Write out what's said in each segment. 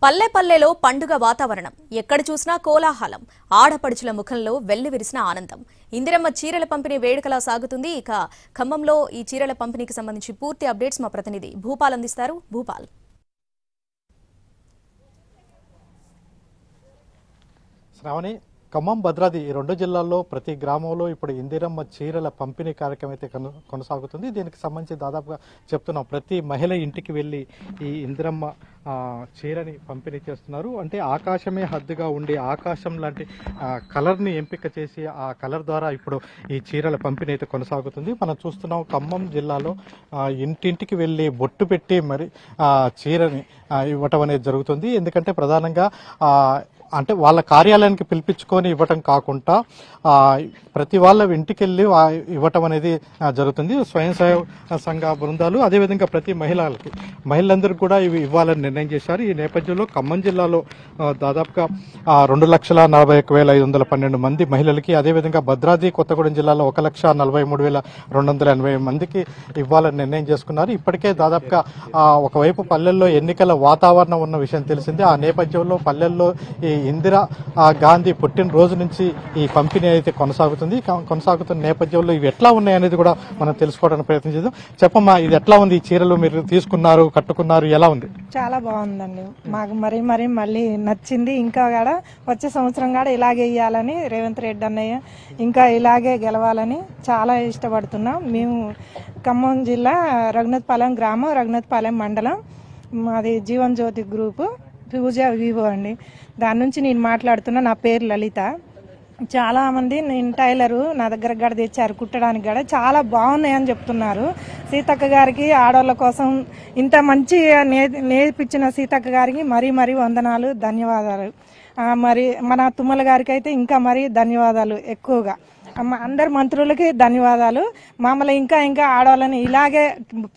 పల్లె పల్లెలో పండుగ వాతావరణం ఎక్కడ చూసినా కోలాహలం ఆడపడుచుల ముఖంలో వెల్లివిరిసిన ఆనందం ఇందిరమ్మ చీరల పంపిణీ వేడుకలా సాగుతుంది ఇక ఖమ్మంలో ఈ చీరల పంపిణీకి సంబంధించి పూర్తి అప్డేట్స్ మా ప్రతినిధి భూపాల్ అందిస్తారు భూపాల్ శ్రావణి ఖమ్మం భద్రాద్రి ఈ రెండు జిల్లాల్లో ప్రతి గ్రామంలో ఇప్పుడు ఇందిరమ్మ చీరల పంపిణీ కార్యక్రమం అయితే కొనసాగుతుంది. దీనికి సంబంధించి దాదాపుగా చెప్తున్నాం ప్రతి మహిళ ఇంటికి వెళ్ళి ఈ ఇందిరమ్మ చీరని పంపిణీ చేస్తున్నారు. అంటే ఆకాశమే హద్దుగా ఉండి ఆకాశం లాంటి కలర్ని ఎంపిక చేసి ఆ కలర్ ద్వారా ఇప్పుడు ఈ చీరల పంపిణీ అయితే కొనసాగుతుంది. మనం చూస్తున్నాం ఖమ్మం జిల్లాలో ఇంటింటికి వెళ్ళి బొట్టు పెట్టి మరి చీరని ఇవ్వటం అనేది జరుగుతుంది. ఎందుకంటే ప్రధానంగా అంటే వాళ్ళ కార్యాలయానికి పిలిపించుకొని ఇవ్వటం కాకుండా ప్రతి వాళ్ళ ఇంటికి వెళ్ళి ఇవ్వటం అనేది జరుగుతుంది. స్వయం సేవక సంఘ బృందాలు అదేవిధంగా ప్రతి మహిళలందరికీ కూడా ఇవి ఇవ్వాలని నిర్ణయం చేశారు. ఈ నేపథ్యంలో ఖమ్మం జిల్లాలో దాదాపుగా 2,41,512 మంది మహిళలకి, అదేవిధంగా భద్రాద్రి కొత్తగూడెం జిల్లాలో 1,43,280 మందికి ఇవ్వాలని నిర్ణయం చేసుకున్నారు. ఇప్పటికే దాదాపుగా ఒకవైపు పల్లెల్లో ఎన్నికల వాతావరణం ఉన్న విషయం తెలిసిందే. ఆ నేపథ్యంలో పల్లెల్లో ఈ ఇందిరా గాంధీ పుట్టినరోజు నుంచి ఈ పంపిణీ అయితే కొనసాగుతున్న నేపథ్యంలో ఇవి ఎట్లా ఉన్నాయి అనేది కూడా మనం తెలుసుకోవడానికి ప్రయత్నం చేద్దాం. చెప్పమ్మా, ఇది ఎట్లా ఉంది? ఈ చీరలు మీరు తీసుకున్నారు, కట్టుకున్నారు, ఎలా ఉంది? చాలా బాగుందండి. మాకు మళ్ళీ నచ్చింది. ఇంకా కూడా వచ్చే సంవత్సరం కూడా ఇలాగే ఇవ్వాలని రేవంత్ రెడ్డి అన్నయ్య ఇంకా ఇలాగే గెలవాలని చాలా ఇష్టపడుతున్నాం. మేము ఖమ్మం జిల్లా రఘునాథపాలెం గ్రామం, రఘునాథపాలెం మండలం, మాది జీవన్ జ్యోతి గ్రూపు, పూజ వివో అండి. దాని నుంచి నేను మాట్లాడుతున్నా. నా పేరు లలిత. చాలా మంది నేను టైలరు నా దగ్గర గడ తెచ్చారు కుట్టడానికి. గడ చాలా బాగున్నాయని చెప్తున్నారు. సీతక్క గారికి ఆడవాళ్ళ కోసం ఇంత మంచి నేర్పించిన సీతక్క గారికి మరీ వందనాలు, ధన్యవాదాలు. మరి మన తుమ్మల గారికి అయితే ఇంకా మరీ ధన్యవాదాలు ఎక్కువగా. అందరు మంత్రులకి ధన్యవాదాలు. మమ్మల్ని ఇంకా ఆడవాళ్ళని ఇలాగే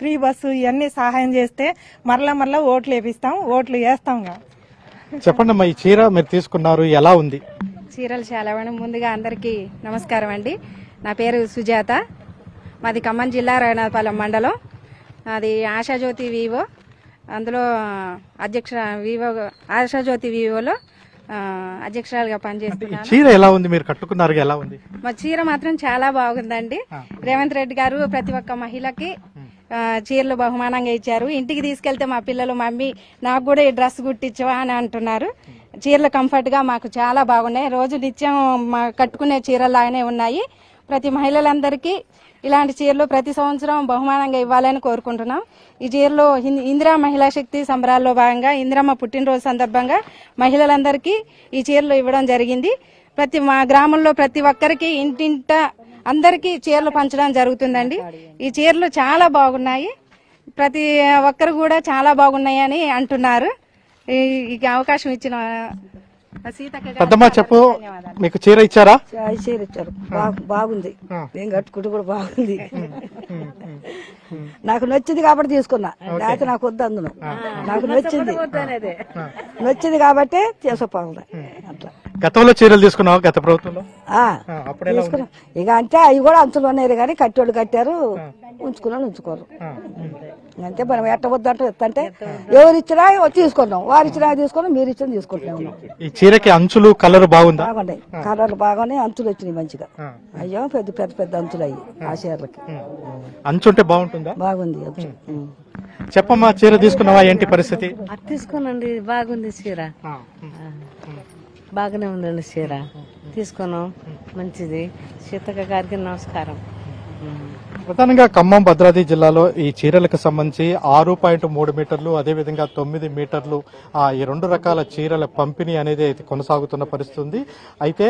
ఫ్రీ బస్సు ఇవన్నీ సహాయం చేస్తే మరలా ఓట్లు వేపిస్తాం, ఓట్లు వేస్తాం. చెప్పండి అమ్మా, ఈ చీర మీరు తీసుకున్నారు, ఎలా ఉంది? చీరలు చాలా బాగున్నాయి. ముందుగా అందరికీ నమస్కారం అండి. నా పేరు సుజాత, మాది ఖమ్మం జిల్లా రఘునాథపాలెం మండలం. అది ఆశాజ్యోతి వివో, అందులో ఆశాజ్యోతి వివోలో అధ్యక్షురాలుగా పనిచేస్తున్నాను. చీర ఎలా ఉంది? మీరు కట్టుకున్నారు, ఎలా ఉంది? మా చీర మాత్రం చాలా బాగుందండి. రేవంత్ రెడ్డి గారు ప్రతి ఒక్క మహిళకి చీరలు బహుమానంగా ఇచ్చారు. ఇంటికి తీసుకెళ్తే మా పిల్లలు, మమ్మీ నాకు కూడా ఈ డ్రెస్ కుట్టించవా అని అంటున్నారు. చీరలు కంఫర్ట్ గా మాకు చాలా బాగున్నాయి. రోజు నిత్యం కట్టుకునే చీరలాగానే ఉన్నాయి. ప్రతి మహిళలందరికీ ఇలాంటి చీరలు ప్రతి సంవత్సరం బహుమానంగా ఇవ్వాలని కోరుకుంటున్నాం. ఈ చీరలో ఇందిరా మహిళా శక్తి సంబరాల్లో భాగంగా ఇందిరమ్మ పుట్టినరోజు సందర్భంగా మహిళలందరికీ ఈ చీరలు ఇవ్వడం జరిగింది. మా గ్రామంలో ప్రతి ఒక్కరికి ఇంటింట అందరికీ చీరలు పంచడం జరుగుతుందండి. ఈ చీరలు చాలా బాగున్నాయి. ప్రతి ఒక్కరు కూడా చాలా బాగున్నాయి అని అంటున్నారు. ఈ అవకాశం ఇచ్చిన పెద్దమ్మ చెప్పు, మీకు చీర ఇచ్చారా? చీర ఇచ్చారు, బాగుంది. నేను కట్టుకుంటూ కూడా బాగుంది. నాకు నచ్చింది కాబట్టి తీసుకున్నా, లేకపోతే నాకు వద్దు. అందులో నాకు నచ్చింది కాబట్టి చేసుకోవాలి. అట్లా గతంలో చీరలు తీసుకున్నావు గత ప్రభుత్వంలో? తీసుకున్నా. ఇక అంటే అవి కూడా అంచులు ఉన్నాయి కానీ కట్టేవాళ్ళు కట్టారు, ఉంచుకోరు. అంటే మనం ఎట్ట వద్దంటే ఎత్తంటే ఎవరు ఇచ్చినా తీసుకున్నాం, వారు ఇచ్చినా తీసుకున్నాం, మీరు ఇచ్చిన తీసుకుంటున్నాం. ఈ చీరకి అంచులు కలర్ బాగుందా? బాగున్నాయి, కలర్లు బాగున్నాయి, అంచులు వచ్చినాయి మంచిగా. అయ్యో పెద్ద అంచులు అయ్యి ఆ చీరలకి. అంచుంటే బాగుంటుందా? బాగుంది అంచు. చెప్పమ్మా, చీర తీసుకున్నావా? ఏంటి పరిస్థితి? తీసుకోనండి, బాగుంది చీర, బాగానే ఉందండి చీర. తీసుకున్నాం, మంచిది. సీతక్క గారికి నమస్కారం. ప్రధానంగా ఖమ్మం భద్రాద్రి జిల్లాలో ఈ చీరలకు సంబంధించి 6.3 మీటర్లు, అదేవిధంగా 9 మీటర్లు ఈ రెండు రకాల చీరల పంపిణీ అనేది కొనసాగుతున్న పరిస్థితి ఉంది. అయితే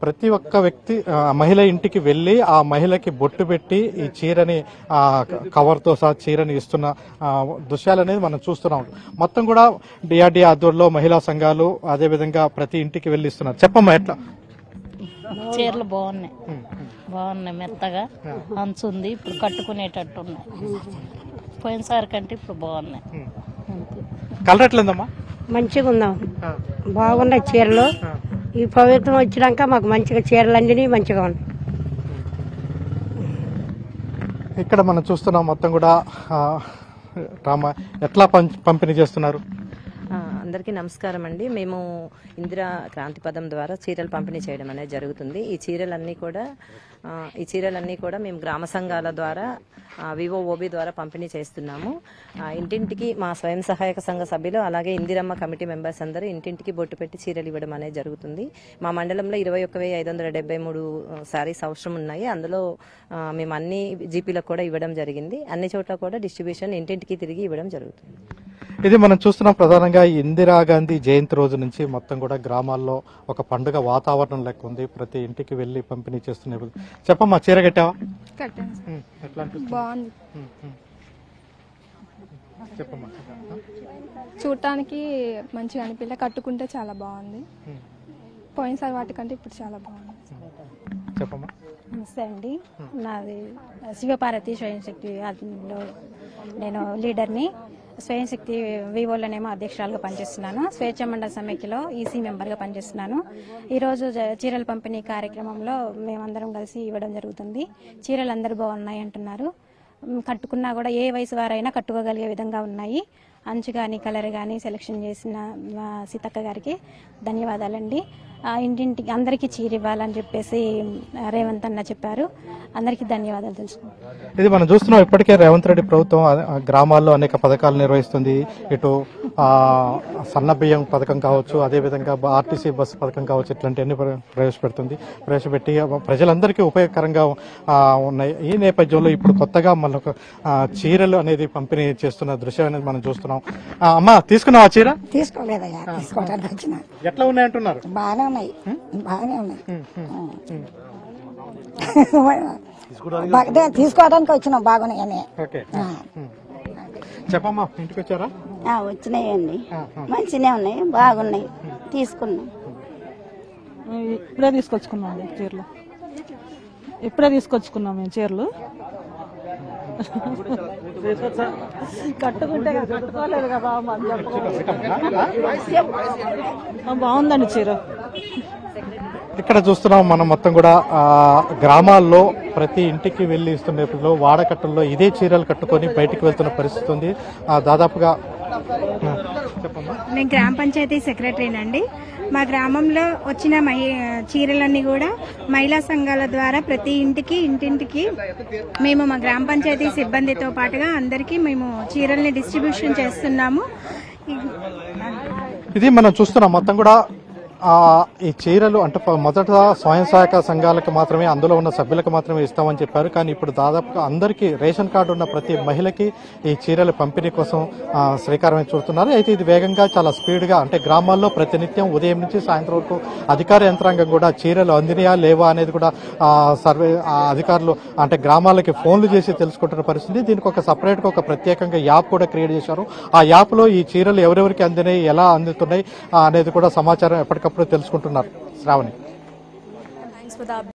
ప్రతి ఒక్క వ్యక్తి మహిళ ఇంటికి వెళ్లి ఆ మహిళకి బొట్టు పెట్టి ఈ చీరని కవర్తో సహా చీరని ఇస్తున్న దృశ్యాలు అనేది మనం చూస్తున్నాం. మొత్తం కూడా డిఆర్డీ ఆధ్వర్యంలో మహిళా సంఘాలు అదేవిధంగా ప్రతి ఇంటికి వెళ్లి ఇస్తున్నారు. చెప్పమ్మా, ఎట్లా చీరలు బాగున్నాయి, మెత్తగా అంచు ఉంది. ఇప్పుడు కట్టుకునేటట్టు ఉన్నాయి. పోయినసారి కంటే ఇప్పుడు బాగున్నాయి. కలర్ ఎట్లేదమ్మా? మంచిగా ఉందాం, బాగున్నాయి చీరలు. ఈ ప్రభుత్వం వచ్చినాక మాకు మంచిగా చీరలు అందినాయి, మంచిగా ఉన్నాయి. ఇక్కడ మనం చూస్తున్నాం మొత్తం కూడా రామ ఎట్లా పంపిణీ చేస్తున్నారు? అందరికీ నమస్కారం అండి. మేము ఇందిరా క్రాంతి పథం ద్వారా చీరలు పంపిణీ చేయడం అనేది జరుగుతుంది. ఈ చీరలన్నీ కూడా మేము గ్రామ సంఘాల ద్వారా వివోఓబి ద్వారా పంపిణీ చేస్తున్నాము. ఇంటింటికి మా స్వయం సహాయక సంఘ సభ్యులు అలాగే ఇందిరమ్మ కమిటీ మెంబర్స్ అందరూ ఇంటింటికి బొట్టు పెట్టి చీరలు ఇవ్వడం అనేది జరుగుతుంది. మా మండలంలో 21,573 శారీస్ అవసరం ఉన్నాయి. అందులో మేము అన్ని జీపీలకు కూడా ఇవ్వడం జరిగింది. అన్ని చోట్ల కూడా డిస్ట్రిబ్యూషన్ ఇంటింటికి తిరిగి ఇవ్వడం జరుగుతుంది. ఇది మనం చూస్తున్నాం. ప్రధానంగా ఇందిరాగాంధీ జయంతి రోజు నుంచి మొత్తం కూడా గ్రామాల్లో ఒక పండుగ వాతావరణం లెక్క ఉంది. ప్రతి ఇంటికి వెళ్లి పంపిణీ చేస్తున్నారు. చెప్పమ్మా, చీర కట్టావా? బాగుంది. చెప్పమ్మా. చూడటానికి మంచిగా అనిపించలే, కట్టుకుంటే చాలా బాగుంది. పోయినసారి వాటికంటే ఇప్పుడు చాలా బాగుంది. చెప్పమ్మా. నమస్తే అండి, నాది శివపార్వతి స్వయం శక్తి నేను లీడర్ని. స్వయం శక్తి వివోలోనేమో అధ్యక్షురాలుగా పనిచేస్తున్నాను. స్వేచ్ఛ మండల సమైక్యలో ఈసీ మెంబర్గా పనిచేస్తున్నాను. ఈరోజు చీరల పంపిణీ కార్యక్రమంలో మేమందరం కలిసి ఇవ్వడం జరుగుతుంది. చీరలు అందరూ బాగున్నాయి అంటున్నారు. కట్టుకున్నా కూడా ఏ వయసు వారైనా కట్టుకోగలిగే విధంగా ఉన్నాయి. అంచు కానీ కలర్ కానీ సెలెక్షన్ చేసిన సీతక్క గారికి ధన్యవాదాలండి. ఇంటింటికి అందరికీ చీర ఇవ్వాలని చెప్పేసి రేవంత్ అన్న చెప్పారు. అందరికీ ధన్యవాదాలు తెలుసుకుంటాం. ఇది మనం చూస్తున్నాం. ఇప్పటికే రేవంత్ రెడ్డి ప్రభుత్వం గ్రామాల్లో అనేక పథకాలు నిర్వహిస్తుంది. ఇటు సన్న బియ్యం పథకం కావచ్చు, అదేవిధంగా ఆర్టీసీ బస్సు పథకం కావచ్చు, ఇట్లాంటివన్నీ ప్రవేశపెట్టి ప్రజలందరికీ ఉపయోగకరంగా ఉన్నాయి. ఈ నేపథ్యంలో ఇప్పుడు కొత్తగా మనకు చీరలు అనేది పంపిణీ చేస్తున్న దృశ్యం అనేది మనం చూస్తున్నాం. అమ్మా, తీసుకున్నావా చీర? తీసుకోలేదయ్యా, తీసుకోవడానికి వచ్చిన. ఎట్లా ఉన్నాయంటున్నారు? బాగానే ఉన్నాయి, బాగానే ఉన్నాయి. తీసుకోవడానికి వచ్చినాం, బాగున్నాయని. చెప్పమ్మా, ఇంటికి వచ్చారా? వచ్చినాయండి, మంచిగా ఉన్నాయి, బాగున్నాయి, తీసుకున్నాం. ఇప్పుడే తీసుకొచ్చుకున్నాం చీరలు, ఇప్పుడే తీసుకొచ్చుకున్నాం మేము చీరలు. కట్టుకుంటే కట్టుకోలేదు కదా, బాగుందండి చీర. ఇక్కడ చూస్తున్నాం మనం మొత్తం కూడా గ్రామాల్లో ప్రతి ఇంటికి వెళ్లి ఇస్తున్న వాడకట్టుల్లో ఇదే చీరలు కట్టుకొని బయటికి వెళ్తున్న పరిస్థితి ఉంది. దాదాపుగా నేను గ్రామ పంచాయతీ సెక్రటరీనండి. మా గ్రామంలో వచ్చిన చీరలన్నీ కూడా మహిళా సంఘాల ద్వారా ప్రతి ఇంటింటికి మేము మా గ్రామ పంచాయతీ సిబ్బందితో పాటుగా అందరికీ మేము చీరల్ని డిస్ట్రిబ్యూషన్ చేస్తున్నాము. ఇది మనం చూస్తున్నాం మొత్తం కూడా ఈ చీరలు అంటే మొదట స్వయం సహాయక సంఘాలకు మాత్రమే, అందులో ఉన్న సభ్యులకు మాత్రమే ఇస్తామని చెప్పారు. కానీ ఇప్పుడు దాదాపుగా అందరికీ రేషన్ కార్డు ఉన్న ప్రతి మహిళకి ఈ చీరల పంపిణీ కోసం శ్రీకారం చుడుతున్నారు. అయితే ఇది వేగంగా చాలా స్పీడ్గా అంటే గ్రామాల్లో ప్రతినిత్యం ఉదయం నుంచి సాయంత్రం వరకు అధికార యంత్రాంగం కూడా చీరలు అందినయా లేవా అనేది కూడా సర్వే అధికారులు అంటే గ్రామాలకి ఫోన్లు చేసి తెలుసుకుంటున్న పరిస్థితి. దీనికి ఒక సపరేట్గా ఒక ప్రత్యేకంగా యాప్ కూడా క్రియేట్ చేశారు. ఆ యాప్లో ఈ చీరలు ఎవరెవరికి అందినాయి, ఎలా అందుతున్నాయి అనేది కూడా సమాచారం ఎప్పటికప్పుడు తెలుసుకుంటున్నారు. శ్రావణి.